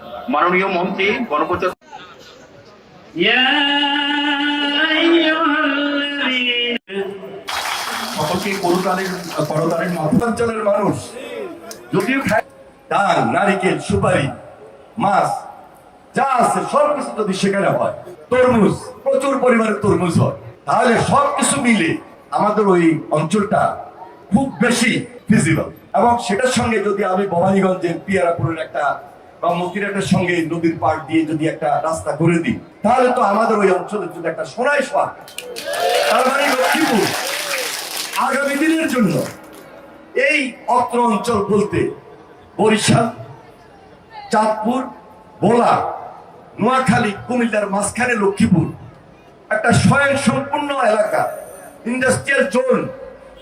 মাননীয় মন্ত্রী গণপ্রজাতন্ত্র সকলকে করতালির মাথাঞ্চলের মানুষ যদিও খায় ধান, নারিকেল, সুপারি, মাছ যা আছে সবকিছু যদি সেখানে হয়, তরমুজ প্রচুর পরিমাণে তরমুজ হয়, তাহলে সবকিছু মিলে আমাদের ওই অঞ্চলটা খুব বেশি ফিজিবল। এবং সেটার সঙ্গে যদি আমি ভবানীগঞ্জের পিয়ারাপুরের একটা বা মতিরাটের সঙ্গে নদীর পাড় দিয়ে যদি একটা রাস্তা করে দিই, তাহলে তো আমাদের ওই অঞ্চলের জন্য একটা সোনাই সোহাগ। তার মানে লক্ষ্মীপুর আগামী দিনের জন্য এই অত্র অঞ্চল বলতে বরিশাল, চাঁদপুর, ভোলা, নোয়াখালী, কুমিল্লার মাঝখানে লক্ষ্মীপুর একটা স্বয়ংসম্পূর্ণ এলাকা, ইন্ডাস্ট্রিয়াল জোন,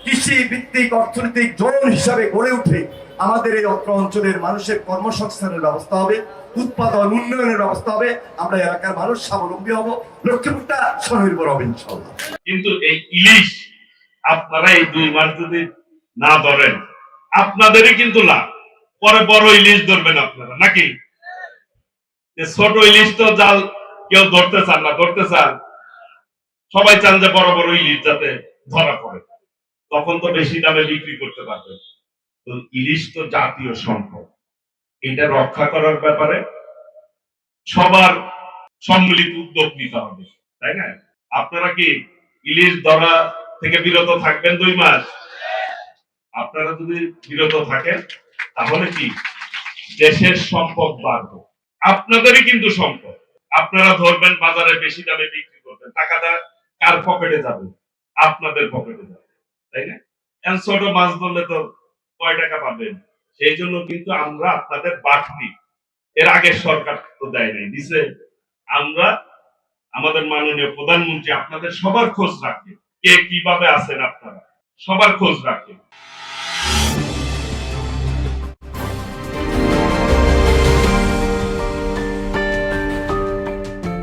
কৃষি ভিত্তিক অর্থনৈতিক জোন হিসাবে গড়ে উঠে আমাদের এই অত্র অঞ্চলের মানুষের কর্মসংস্থানের ব্যবস্থা হবে, উৎপাদন উন্নয়নের ব্যবস্থা হবে, আমরা এলাকার মানুষ স্বাবলম্বী হব, লক্ষ্মীপুরটা স্বনির্ভর হবে ইনশাআল্লাহ। কিন্তু এই ইলিশ আপনারা এই 2 মাস যদি না ধরেন আপনাদেরই কিন্তু লাভ, পরে বড় ইলিশ ধরবেন আপনারা নাকি? ছোট ইলিশ তো জাল কেউ ধরতে চান না, ধরতে চান সবাই চান যে বড় বড় ইলিশ যাতে ধরা পড়ে, তখন তো বেশি দামে বিক্রি করতে পারবেন। তো ইলিশ তো জাতীয় সম্পদ, এটা রক্ষা করার ব্যাপারে সবার সম্মিলিত উদ্যোগ নিতে হবে, তাই না? আপনারা কি ইলিশ ধরা থেকে বিরত থাকবেন 2 মাস? আপনারা যদি বিরত থাকেন তাহলে কি দেশের সম্পদ বাড়বে, আপনাদেরই কিন্তু সম্পদ। আপনারা ধরবেন, বাজারে বেশি দামে বিক্রি করবেন, টাকাটা কার পকেটে যাবে? আপনাদের পকেটে যাবে, তাই না? ছোট মাছ ধরলে তো কয় টাকা পাবেন? সেই জন্য কিন্তু আমরা আপনাদের বাড়তি, এর আগে সরকার তো দেয় নাই, দিছে। আমরা আমাদের মাননীয় প্রধানমন্ত্রী আপনাদের সবার খোঁজ রাখে, কে কিভাবে আছেন আপনারা সবার খোঁজ রাখে।